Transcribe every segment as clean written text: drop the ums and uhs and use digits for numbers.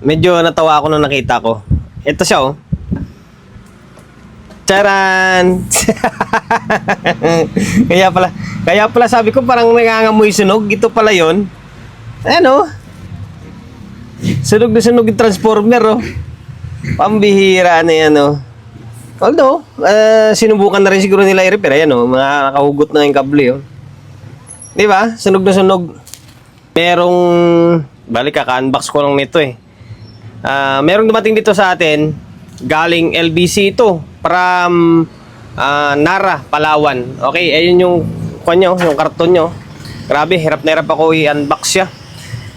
medyo natawa ako nung nakita ko. Ito siya, oh. Charan! kaya pala sabi ko parang nangangamoy sunog. Ito pala yon. Ayan, oh. Sunog na sunog yung transformer, oh. Pambihira na yan, oh. Although, sinubukan na rin siguro nila i-repair. Ayan, oh. Mga nakahugot na yung kable, oh. Di ba? Sunog na sunog. Merong, balik kaka-unbox ko lang nito, eh. Merong dumating dito sa atin. Galing LBC ito. From Nara, Palawan. Okay, ayun yung kanyo, yung karton nyo. Grabe, hirap na hirap ako i-unbox siya.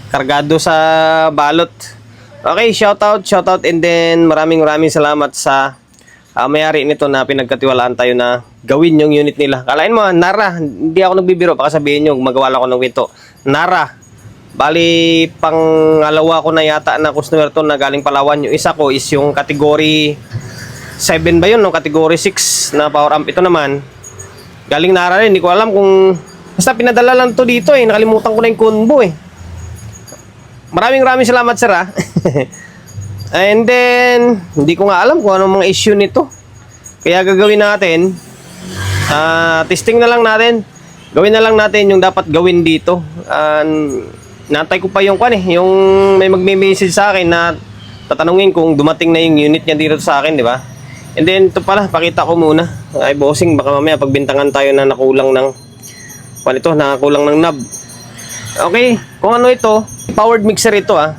Kargado sa balot. Okay, shoutout, and then maraming salamat sa may-ari nito na pinagkatiwalaan tayo na gawin yung unit nila. Kalain mo, Nara, hindi ako nagbibiro, baka sabihin nyo, magawa lang ako ng kwento. Nara, bali pangalawa ko na yata na customer to na galing Palawan. Yung isa ko is yung category 7 ba yun, no? Category 6 na power amp. Ito naman, galing Nara rin. Hindi ko alam kung, basta pinadala lang to dito eh. Nakalimutan ko na yung combo eh. Maraming salamat, sir, ha. And then, hindi ko nga alam kung anong mga issue nito. Kaya gagawin natin, testing na lang natin. Gawin na lang natin yung dapat gawin dito. Nantay ko pa yung yung may magme-message sa akin na tatanungin kung dumating na yung unit niya dito sa akin, di ba? And then, ito pala, pakita ko muna. Ay, bossing, baka mamaya pagbintangan tayo na nakulang ng nakakulang ng knob. Okay, kung ano ito, powered mixer ito, ah.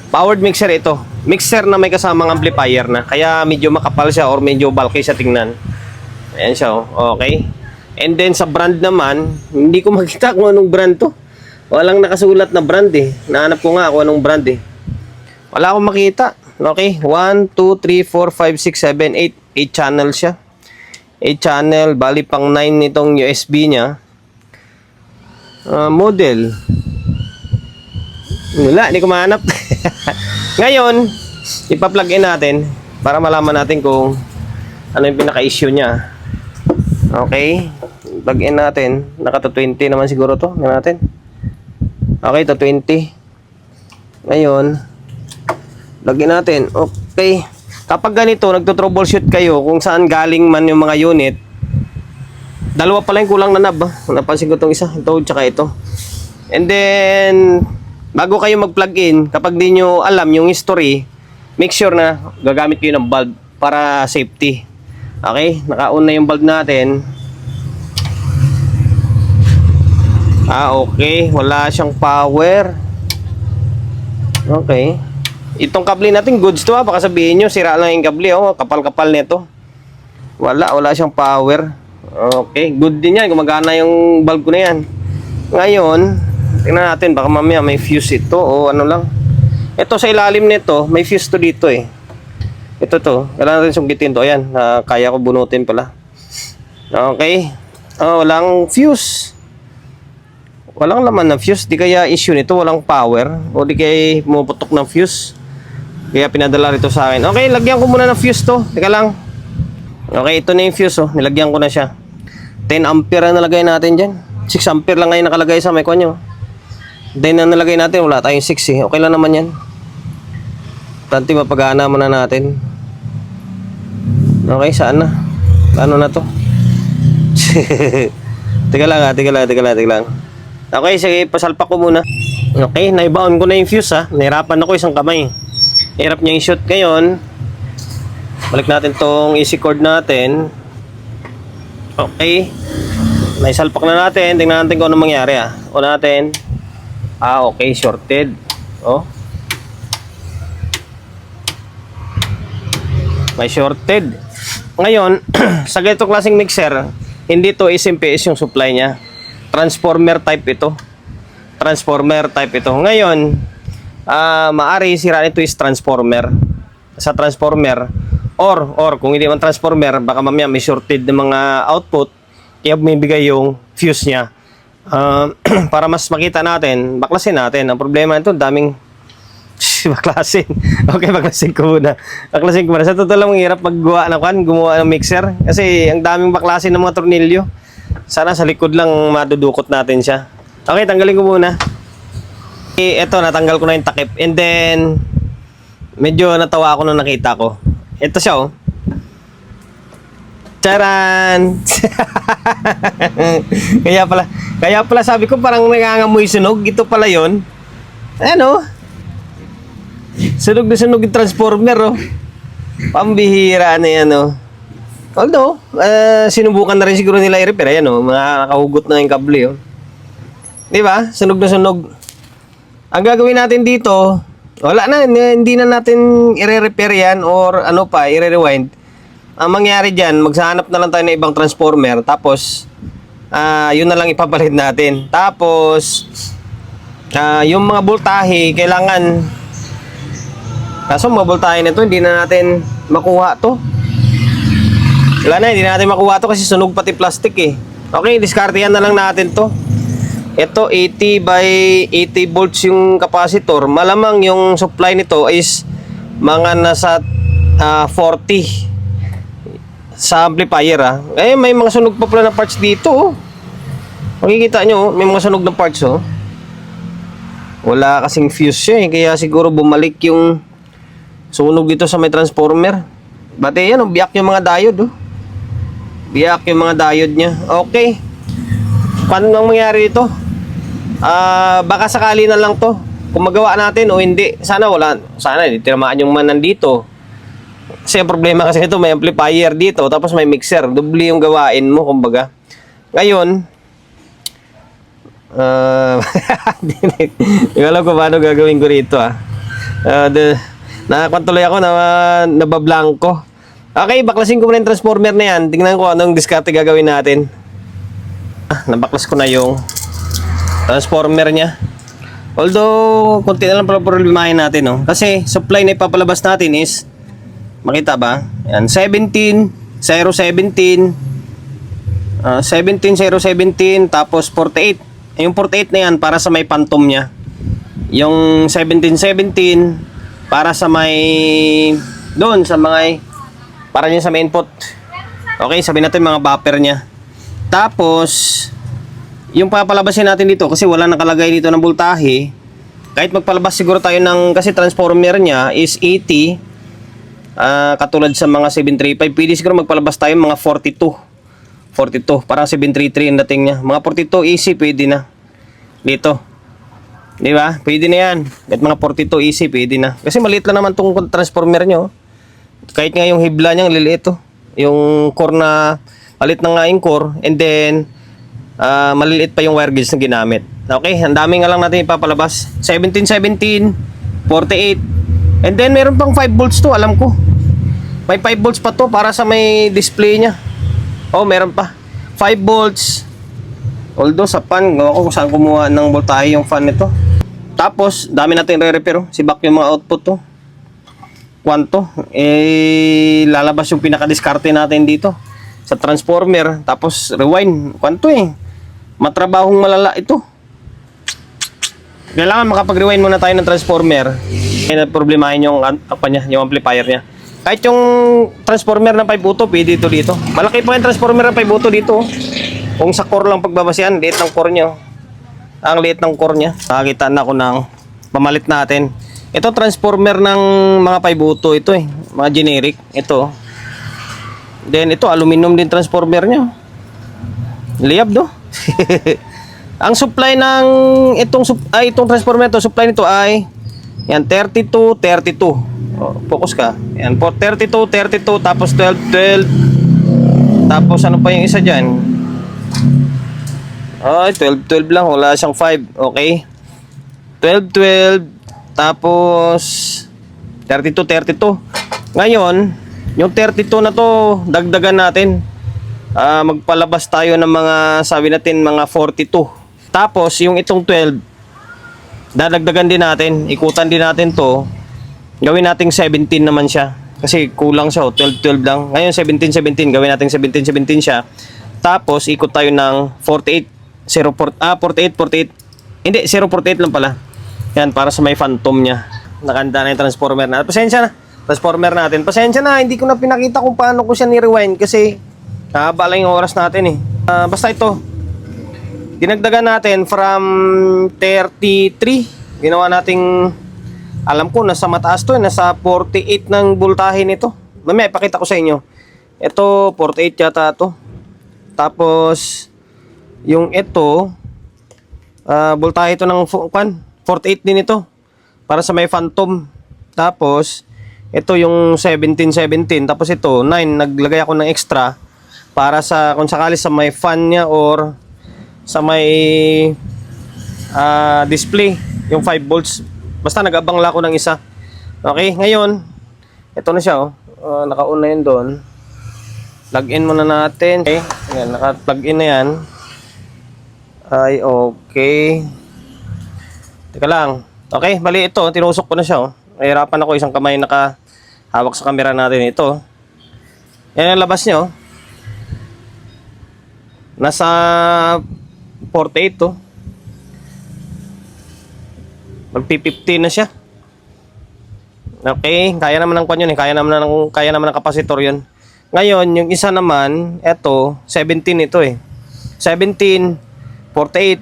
Powered mixer ito. Mixer na may kasamang amplifier na. Kaya medyo makapal siya or medyo bulky siya tingnan. Ayan siya, oh. Okay. And then sa brand naman, hindi ko makita kung anong brand to. Walang nakasulat na brand eh. Nahanap ko nga kung anong brand eh. Wala akong makita. Okay, 1, 2, 3, 4, 5, 6, 7, 8 channel siya. 8 channel, bali pang 9 nitong USB niya. Model. Wala, hindi ko mahanap. Ngayon, ipa-plug in natin para malaman natin kung ano yung pinaka-issue niya. Okay, plug in natin. Naka 20 naman siguro to. Tingnan natin. Okay, to 20. Ngayon, plug in natin. Okay. Kapag ganito, nagto-troubleshoot kayo kung saan galing man yung mga unit, dalawa pala yung kulang na knob. Napansin ko itong isa. Ito, tsaka ito. And then, bago kayo mag-plug in, kapag di nyo alam yung history, make sure na gagamit kayo ng bulb para safety. Okay? Naka-on na yung bulb natin. Okay. Wala siyang power. Okay. Itong kable natin, goods to, ha. Baka sabihin nyo, sira lang yung kable, oh. Kapal-kapal nito. Wala siyang power. Okay. Good din yan. Gumagana yung bulb ko na yan. Ngayon, tingnan natin, baka mamaya may fuse ito o ano lang. Ito sa ilalim nito, may fuse to dito eh. Ito to, kailangan natin sunggitin to. Ayan, kaya ko bunutin pala. Okay. Walang fuse. Walang laman ng fuse. Di kaya issue nito, walang power. O di kaya pumuputok ng fuse. Kaya pinadala rito sa akin. Okay, lagyan ko muna ng fuse to. Teka lang. Okay, ito na yung fuse, oh. Nilagyan ko na siya. 10 ampere na nalagay natin dyan. 6 ampere lang ngayon nakalagay sa may konyo. Then na nalagay natin, wala tayong 6 eh. Okay lang naman yan. Tanti mapagana muna natin. Okay, saan na? Ano na to? Teka lang. Okay, sige, pasalpak ko muna. Okay, naibaon ko na yung fuse, ha. Nahirapan ako isang kamay. Hirap niya yung shoot ngayon. Balik natin tong easy cord natin. Okay. Naisalpak na natin. Tingnan natin kung ano mangyari, ha. O natin. Okay, shorted. May shorted. Ngayon, sa ganitong klaseng mixer, hindi to SMPS yung supply niya. Transformer type ito. Ngayon, maari sira nito is transformer. Sa transformer, or kung hindi man transformer, baka mamaya may shorted ng mga output, kaya bumibigay yung fuse niya. Para mas makita natin, baklasin natin. Ang problema nito, daming baklasin. Okay, baklasin ko muna. Sa totoo lang, hirap gumawa ng mixer. Kasi ang daming baklasin ng mga tornilyo. Sana sa likod lang madudukot natin siya. Okay, tanggalin ko muna. Ito, natanggal ko na yung takip. And then, Medyo natawa ako nung nakita ko. Ito siya, oh. Charan! kaya pala sabi ko parang nangangamoy sunog. Ito pala yon. Ayan, oh. Sunog na sunog yung transformer, oh. Pambihira na yan, oh. Although, sinubukan na rin siguro nila i-repair. Ayan, oh. Mga nakahugot na yung kable, oh. Di ba? Sunog na sunog. Ang gagawin natin dito, wala na, hindi na natin i-repair yan or ano pa, i-rewind. Ang mangyari dyan, magsahanap na lang tayo ng ibang transformer. Tapos, yun na lang ipapalit natin. Tapos, yung mga voltahe, kailangan, kaso mga voltahe na ito, hindi na natin makuha to. Wala na, hindi na natin makuha to kasi sunog pati plastic eh. Okay, diskartehan na lang natin to. Ito 80 by 80 volts yung capacitor. Malamang yung supply nito is mga nasa 40 sa amplifier ah. Eh may mga sunog pa pala na parts dito oh. Makikita nyo oh, may mga sunog na parts oh. Wala kasing fuse siya eh, kaya siguro bumalik yung sunog dito sa may transformer. Bate yan oh, biyak yung mga diode oh. Biyak yung mga diode nya. Okay. Paano nang mangyari ito? Baka sakali na lang to kung magawa natin o hindi. Sana wala. Sana hindi tinamaan yung man nandito. Kasi ang problema kasi ito, may amplifier dito tapos may mixer. Doble yung gawain mo kumbaga. Ngayon, hindi alam ko paano gagawin ko rito ah. Nakakontuloy ako na nabablanko. Okay, baklasin ko muna yung transformer na yan. Tingnan ko anong diskarte gagawin natin. Nabaklas ko na yung transformer niya. Although, konti na lang pala problemahin natin, no? Kasi, supply na ipapalabas natin is, makita ba? Yan, 17, 017, 17, 017, tapos 48. Yung 48 na yan, para sa may phantom niya. Yung 17, 17, para sa may, doon, sa mga, para niya sa may input. Okay, sabihin natin mga buffer niya. Tapos, yung papalabasin natin dito, kasi wala nakalagay dito ng voltahe, kahit magpalabas siguro tayo ng, kasi transformer niya is 80, katulad sa mga 735, pwede siguro magpalabas tayo mga 42, parang 733 ang dating niya. Mga 42 easy, pwede na. Dito. Di ba? Pwede na yan. Kahit mga 42 easy, pwede na. Kasi maliit lang naman tong transformer nyo. Kahit nga yung hibla niya, liliit to. Yung core na, malit na nga yung core, and then, maliliit pa yung wire gauge na ginamit. Okay, ang dami nga lang natin ipapalabas. 17, 48. And then, meron pang 5 volts to, alam ko. May 5 volts pa to para sa may display niya. Oh, meron pa. 5 volts. Although, sa fan, gawa ko kung saan kumuha ng voltahe yung fan nito. Tapos, dami natin re-repair. Oh. Sibak yung mga output to. Kwanto. Lalabas yung pinaka-discarte natin dito sa transformer. Tapos, rewind. Kwanto eh. Matrabahong malala ito. Kailangan makapag-rewind muna tayo ng transformer. Kaya problemahin yung, yung amplifier niya. Kahit yung transformer ng 5 auto, pwede ito dito. Malaki pa yung transformer ng 5 auto dito. Kung sa core lang pagbabasihan, liit ng core niya. Ang liit ng core niya. Nakakita na ako ng pamalit natin. Ito transformer ng mga 5 auto. Ito eh. Mga generic. Ito. Then ito, aluminum din transformer niya. Liyab do. Ang supply ng itong transformer to, supply nito ay yan 32, 32. Oh, focus ka. Yan po 32, 32 tapos 12, 12. Tapos ano pa yung isa diyan? Ay, 12, 12 lang, wala siyang 5. Okay. 12, 12 tapos 32, 32. Ngayon, yung 32 na to, dagdagan natin. Magpalabas tayo ng mga, sabi natin, mga 42. Tapos, yung itong 12, dadagdagan din natin, ikutan din natin to. Gawin nating 17 naman siya. Kasi kulang siya, 12, 12 lang. Ngayon, 17, 17. Gawin nating 17, 17 siya. Tapos, ikot tayo ng 48, 48, 48. Hindi, 048 lang pala. Yan, para sa may phantom niya. Nakanda na yung transformer na. Pasensya na. Transformer natin. Pasensya na, hindi ko na pinakita kung paano ko siya ni-rewind kasi haba lang yung oras natin eh. Basta ito. Dinagdagan natin from 33. Ginawa nating Alam ko nasa mataas to, nasa 48 ng voltahe nito. Mamaya ipakita ko sa inyo. Ito 48 yata to. Tapos yung ito voltahe ito ng 48 din ito. Para sa may Phantom. Tapos ito yung 1717. Tapos ito 9, naglagay ako ng extra para sa kung sakali sa may fan niya or sa may display yung 5 volts. Basta nag-abang lang ako ng isa. Okay, ngayon ito na siya naka-on na yun doon. Plug in muna natin. Okay, ayan, naka-plug in na yan. Ay okay. Teka lang. Okay, bali ito, tinusok ko na siya Nahirapan ako, isang kamay nakahawak sa camera natin ito. Yan ang labas niya Nasa 48 Magpi-50 na siya. Okay, kaya naman ng kwan yun kaya naman ng kapasitor yun. Ngayon, yung isa naman, eto, 17 ito 17, 48,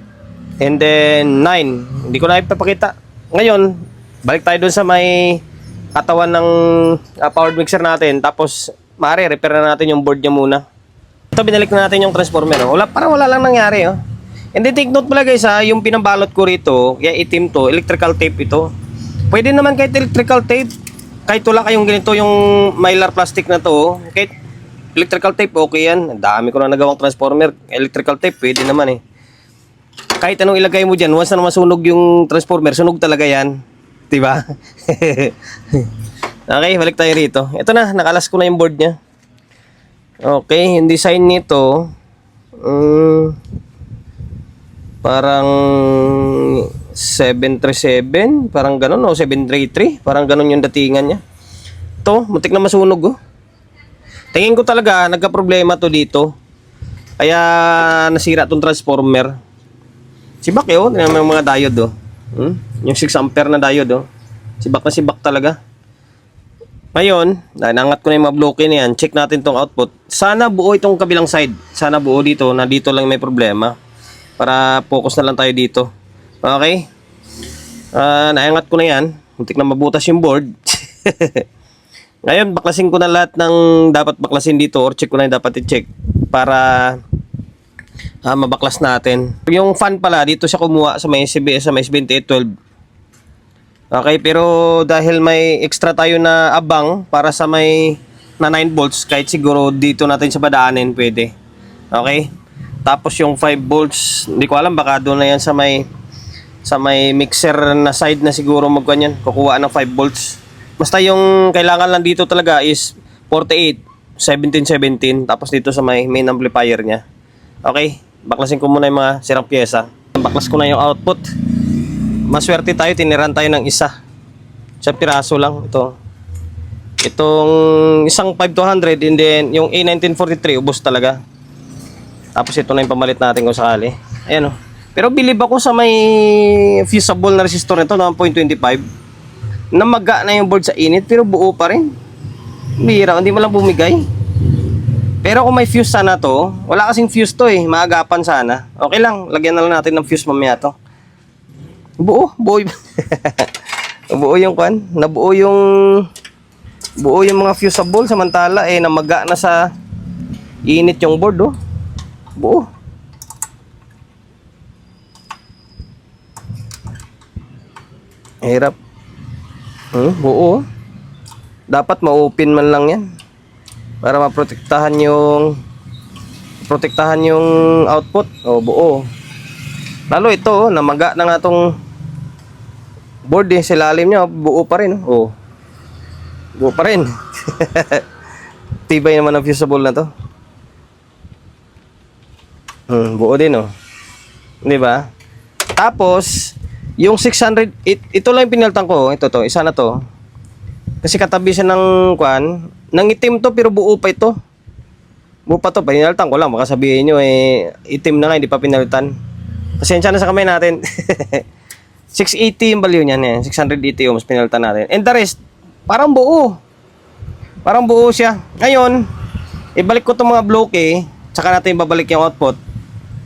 and then 9. Hindi ko na ipapakita. Ngayon, balik tayo dun sa may katawan ng powered mixer natin. Tapos, maaari, repair na natin yung board niya muna. Ito, binalik na natin yung transformer. Parang wala lang nangyari And then, take note pala guys yung pinambalot ko rito, kaya itim to, electrical tape ito. Pwede naman kahit electrical tape. Kahit wala kayong ganito yung mylar plastic na to, kahit electrical tape, okay yan. Ang dami ko na nagawang transformer. Electrical tape, pwede naman Kahit anong ilagay mo dyan, once na masunog yung transformer, sunog talaga yan. Diba? Okay, balik tayo rito. Ito na, nakalas ko na yung board niya. Okay, yung design nito, parang 737, parang ganun 733, parang ganun yung datingan niya. Ito, muntik na masunog Tingin ko talaga nagka-problema to dito. Kaya nasira tong transformer. Sibak tingnan mo yung mga diode Yung 6 ampere na diode Sibak na sibak talaga. Ngayon, nangat ko na yung mga bloke na yan. Check natin tong output. Sana buo itong kabilang side. Sana buo dito, na dito lang may problema. Para focus na lang tayo dito. Okay? Naangat ko na yan. Muntik na mabutas yung board. Ngayon, baklasin ko na lahat ng dapat baklasin dito or check ko na yung dapat i-check para mabaklas natin. Yung fan pala, dito siya kumuha sa may CBS, sa may S2812. Okay, pero dahil may extra tayo na abang para sa may na 9 volts, kahit siguro dito natin sa badaanin pwede. Okay? Tapos yung 5 volts, hindi ko alam, baka doon na yan sa may mixer na side na siguro magkanyan, kukuha ng 5 volts. Basta yung kailangan lang dito talaga is 48, 17, 17, tapos dito sa may main amplifier niya. Okay, baklasin ko muna yung mga sirang pyesa. Baklas ko na yung output. Maswerte tayo, tiniran tayo ng isa. Sa piraso lang ito. Itong isang 5200 and then yung A1943 ubos talaga. Tapos ito na yung pamalit natin kung sakali. Ayan Pero bilib ako sa may fusible na resistor nito na 1.25. Namaga na yung board sa init pero buo pa rin. Bira, hindi mo lang bumigay. Pero kung may fuse sana to, wala kasing fuse to maagapan sana. Okay lang, lagyan na lang natin ng fuse mamaya to. Buo. Buo yung kwan. Buo yung mga fusible samantala namaga na sa init yung board Buo. Hirap. Buo. Dapat ma-open man lang yan. Para maprotektahan yung output. Buo. Lalo ito, namaga na nga tong board sa ilalim niya. Buo pa rin. Buo pa rin. Tibay naman ang fusible na to. Buo din Di ba? Tapos yung 600 ito lang yung pinaltan ko. Ito isa na to. Kasi katabi siya ng kwan, nang itim to pero buo pa ito. Buo pa to, pinaltan ko lang, baka sabihin nyo itim na nga, hindi pa pinalitan. Pasensya na sa kamay natin. 680 yung value niyan 680 ohms pinalitan natin. And the rest, parang buo. Parang buo siya. Ngayon, ibalik ko itong mga bloke, tsaka natin babalik yung output.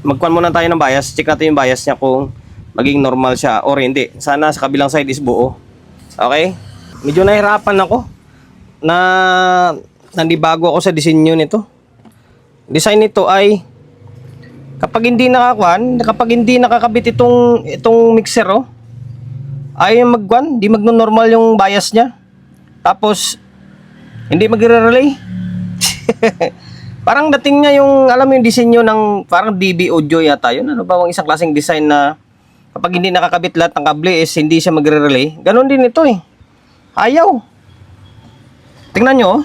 Magkuhan muna tayo ng bias, check natin yung bias niya kung maging normal siya or hindi. Sana sa kabilang side is buo. Okay? Medyo nahirapan ako na nandibago ako sa disenyo nito. Design nito ay kapag hindi nakakabit itong mixer, ay di magno-normal yung bias niya. Tapos hindi magre-relay. Parang dating niya yung, alam mo yung disenyo ng parang DB Audio yata yun. Ano ba ang isang klaseng design na kapag hindi nakakabit lahat ng kable is hindi siya magre-relay. Ganon din ito eh. Ayaw. Tingnan nyo,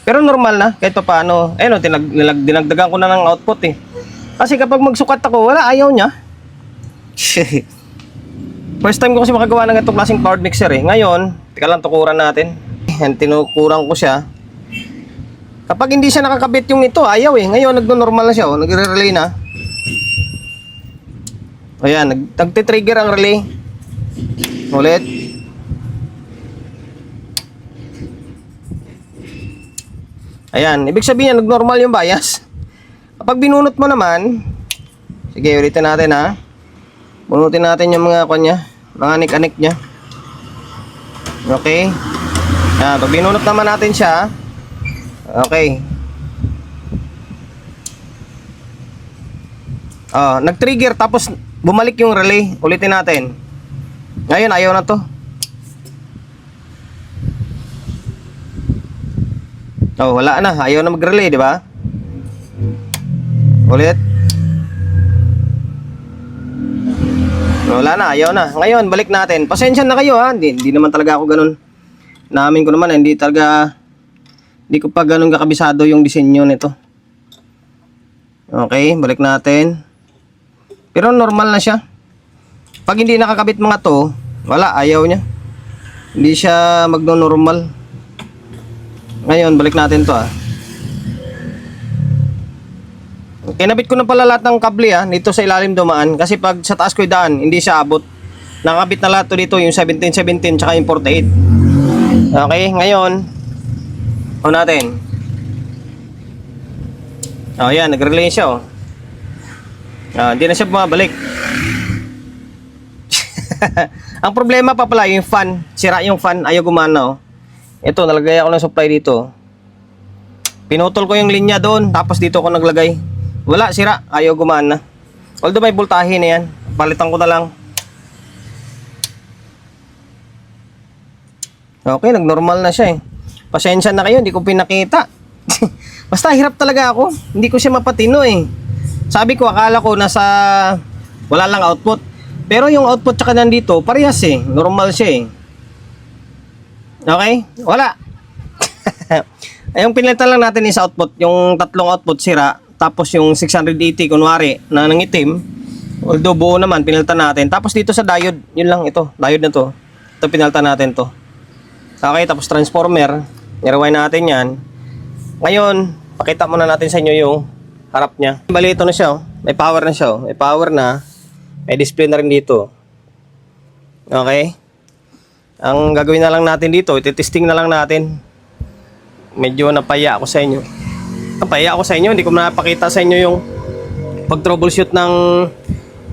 pero normal na kahit pa paano. Ayun, dinagdagan ko na ng output eh. Kasi kapag magsukat ako, wala, ayaw niya. First time ko kasi makagawa ng itong klaseng powered mixer eh. Ngayon, teka lang, tukuran natin. Yan, tinukuran ko siya. Kapag hindi siya nakakabit yung ito, ayaw eh. Ngayon, nagno-normal na siya, nagre-relay na. Ayan, nagtitrigger ang relay. Ulit. Ayan, ibig sabihin nag-normal yung bias. Kapag binunot mo naman, sige, ulitin natin ha. Bunutin natin yung mga kanya, mga anik-anik niya. Okay. Ayan, pag binunot naman natin siya, okay. Nag-trigger tapos bumalik yung relay. Ulitin natin. Ngayon, ayaw na to. Wala na. Ayaw na mag-relay, di ba? Ulit. Wala na. Ayaw na. Ngayon, balik natin. Pasensya na kayo, ha? Hindi naman talaga ako ganun. Naamin ko naman, hindi ko pa ganun kakabisado yung disenyo nito. Okay, balik natin. Pero normal na siya. Pag hindi nakakabit mga to, wala, ayaw niya. Hindi siya magno-normal. Ngayon, balik natin to Kinabit ko na pala lahat ng kable dito sa ilalim dumaan. Kasi pag sa taas ko daan, hindi siya abot. Nakabit na lahat to dito, yung 1717 tsaka yung 48. Okay, ngayon, natin. Yan, nag-relay siya hindi na siya bumabalik. Ang problema pa pala yung fan. Sira yung fan, ayaw gumana Ito, nalagay ako ng supply dito. Pinutol ko yung linya doon, tapos dito ako naglagay. Wala, sira, ayaw gumana. Although may voltahe na yan, palitan ko na lang. Okay, nagnormal na siya Pasensya na kayo, hindi ko pinakita. Basta hirap talaga ako. Hindi ko siya mapatino Sabi ko, akala ko nasa wala lang output. Pero yung output tsaka nandito, parehas normal siya Okay? Wala. Yung pinalitan lang natin is output. Yung tatlong output sira. Tapos yung 680 kunwari na nangitim. Although buo naman, pinalitan natin. Tapos dito sa diode, yun lang ito. Diode na to. Ito pinalitan natin to. Okay, tapos transformer. Nirewind natin yan. Ngayon, pakita muna natin sa inyo yung harap niya. Bali ito na siya May power na siya May power na. May display na rin dito. Okay? Ang gagawin na lang natin dito, iti-testing na lang natin. Medyo napaya ako sa inyo. Hindi ko napakita sa inyo yung pag-troubleshoot ng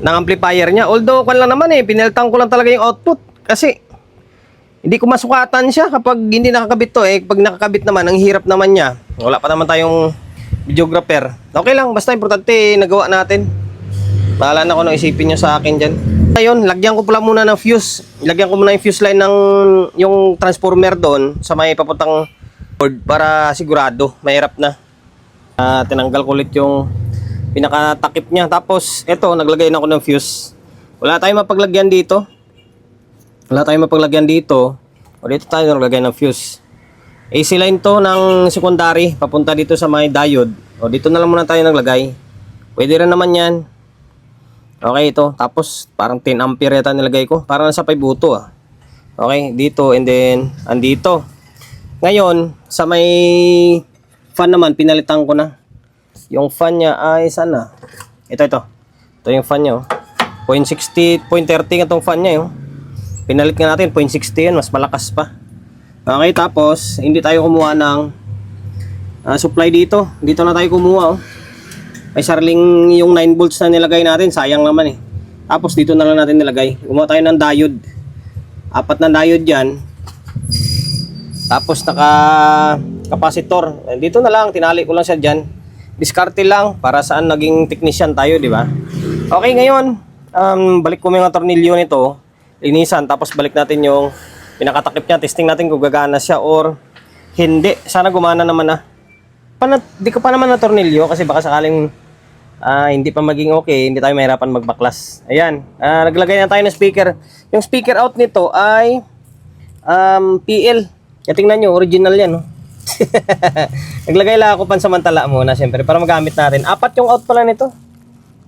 amplifier niya. Although, kwan lang naman pinalitan ko lang talaga yung output. Kasi, hindi ko masukatan siya kapag hindi nakakabit to Pag nakakabit naman, ang hirap naman niya. Wala pa naman tayong videographer. Okay lang, basta importante nagawa natin. Bahala na kung ano isipin nyo sa akin dyan. Ngayon, lagyan ko pala muna ng fuse. Lagyan ko muna yung fuse line ng yung transformer doon sa may papuntang board para sigurado, mahirap na. Tinanggal ko ulit yung pinakatakip niya. Tapos, eto, naglagay na ako ng fuse. Wala tayong mapaglagyan dito. O dito tayo naglagay ng fuse. AC line to ng secondary, papunta dito sa may diode. O dito na lang muna tayo naglagay. Pwede rin naman yan. Okay, ito. Tapos, parang 10 ampere yata nilagay ko. Parang nasa 5 buto Okay, dito and then, andito. Ngayon, sa may fan naman, pinalitan ko na. Yung fan niya ay, sana? Ito. Ito yung fan niya 0.60, 0.30 itong fan niya Pinalit nga natin, 0.60 yun. Mas malakas pa. Okay, tapos, hindi tayo kumuha ng supply dito. Dito na tayo kumuha May sariling yung 9 volts na nilagay natin, sayang naman Tapos dito na lang natin nilagay. Gumawa tayo ng diode. 4 na diode yan. Tapos naka capacitor. Dito na lang, tinali ko lang siya dyan. Diskarte lang para saan naging technician tayo, di ba? Okay, ngayon, balik ko mga tornilyo nito, linisan, tapos balik natin yung pinakatakip niya, testing natin kung gagana siya or hindi. Sana gumana naman na. Di ko pa naman na tornilyo kasi baka sakaling hindi pa maging okay, hindi tayo mahirapan magbaklas. Ayan, naglagay na tayo ng speaker. Yung speaker out nito ay PL. Kaya tingnan nyo, original yan, no? Naglagay lang ako pansamantala muna, siyempre, para magamit natin. 4 yung out pala nito.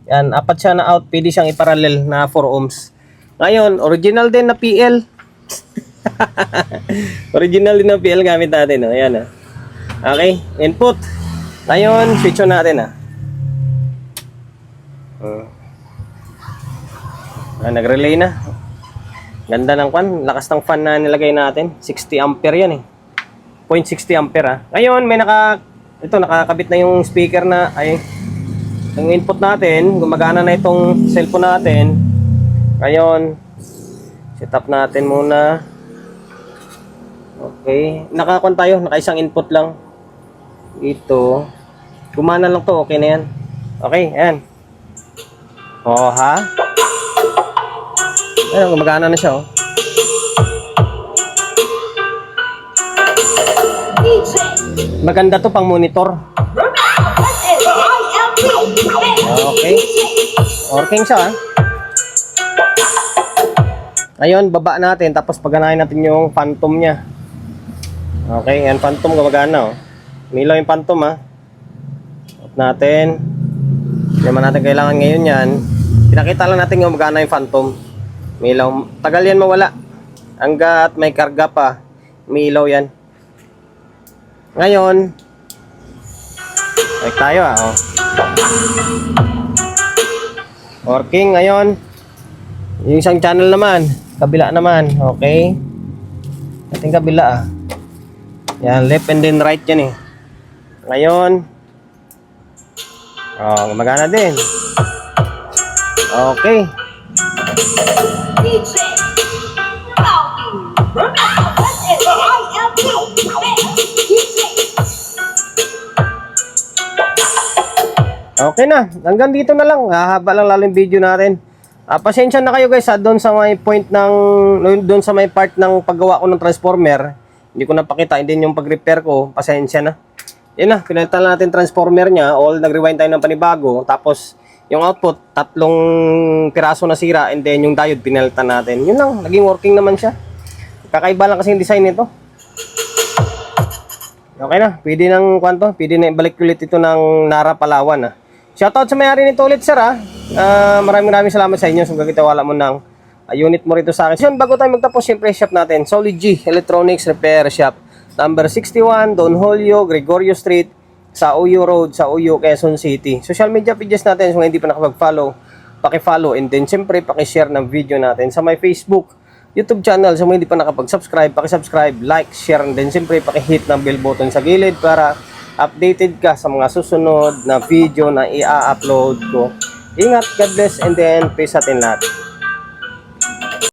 Yan, 4 siya na out. Pwede siyang iparallel na 4 ohms. Ngayon, original din na PL. Original din na PL gamit natin, no? Ayan, no? Okay, input. Ngayon, switch on natin, nag-relay na. Ganda ng fan, lakas ng fan na nilagay natin. 60 ampere yan eh. 0.60 ampere Ngayon may nakakabit na yung speaker na yung input natin, gumagana na itong cellphone natin. Ngayon, set up natin muna. Okay, naka-on tayo, naka-isang input lang. Ito, gumana lang to, okay na yan. Okay, ayan. Ha? Ayun, gumagana na siya, Maganda to pang monitor. Okay. Working siya, Ngayon, baba natin, tapos paganahin natin yung phantom niya. Okay, yan, phantom gumagana, Umilaw yung phantom, Off natin. Hindi naman natin kailangan ngayon yan. Pinakita lang natin yung gumagana yung phantom. Umilaw. Tagal yan mawala. Hanggat may karga pa, umilaw yan. Ngayon, balik tayo, Working ngayon. Yung isang channel naman, kabila naman, okay. Ating kabila, Yan, left and then right yan, Ngayon, gumagana din. Okay. Okay na, hanggang dito na lang. Hahaba lang lalo yung video natin. Pasensya na kayo guys, doon sa may doon sa may part ng paggawa ko ng transformer. Hindi ko napakita, hindi yung pag-repair ko. Pasensya na. Yan na, pinalitan natin transformer niya. Nag-rewind tayo ng panibago. Tapos, yung output, 3 piraso na sira. And then, yung diode, pinalitan natin. Yun lang, naging working naman siya. Kakaiba lang kasi yung design nito. Okay na, pwede nang pwede na ibalik ulit ito ng Nara Palawan, Shoutout sa may-ari nito ulit, sir, maraming salamat sa inyo sa pagkakatiwala mo ng unit mo rito sa akin. So, bago tayo magtapos, siyempre, shop natin, Solid G Electronics Repair Shop. Number 61, Don Julio, Gregorio Street, sa Uyo Road, sa Uyo, Quezon City. Social media pages natin, so hindi pa nakapag-follow, paki-follow, and then, siyempre, paki-share ng video natin sa my Facebook, YouTube channel. So, hindi pa nakapag-subscribe, paki-subscribe, like, share, and then, siyempre, paki-hit ng bell button sa gilid para updated ka sa mga susunod na video na i-upload ko. Ingat, God bless, and then peace atin lahat.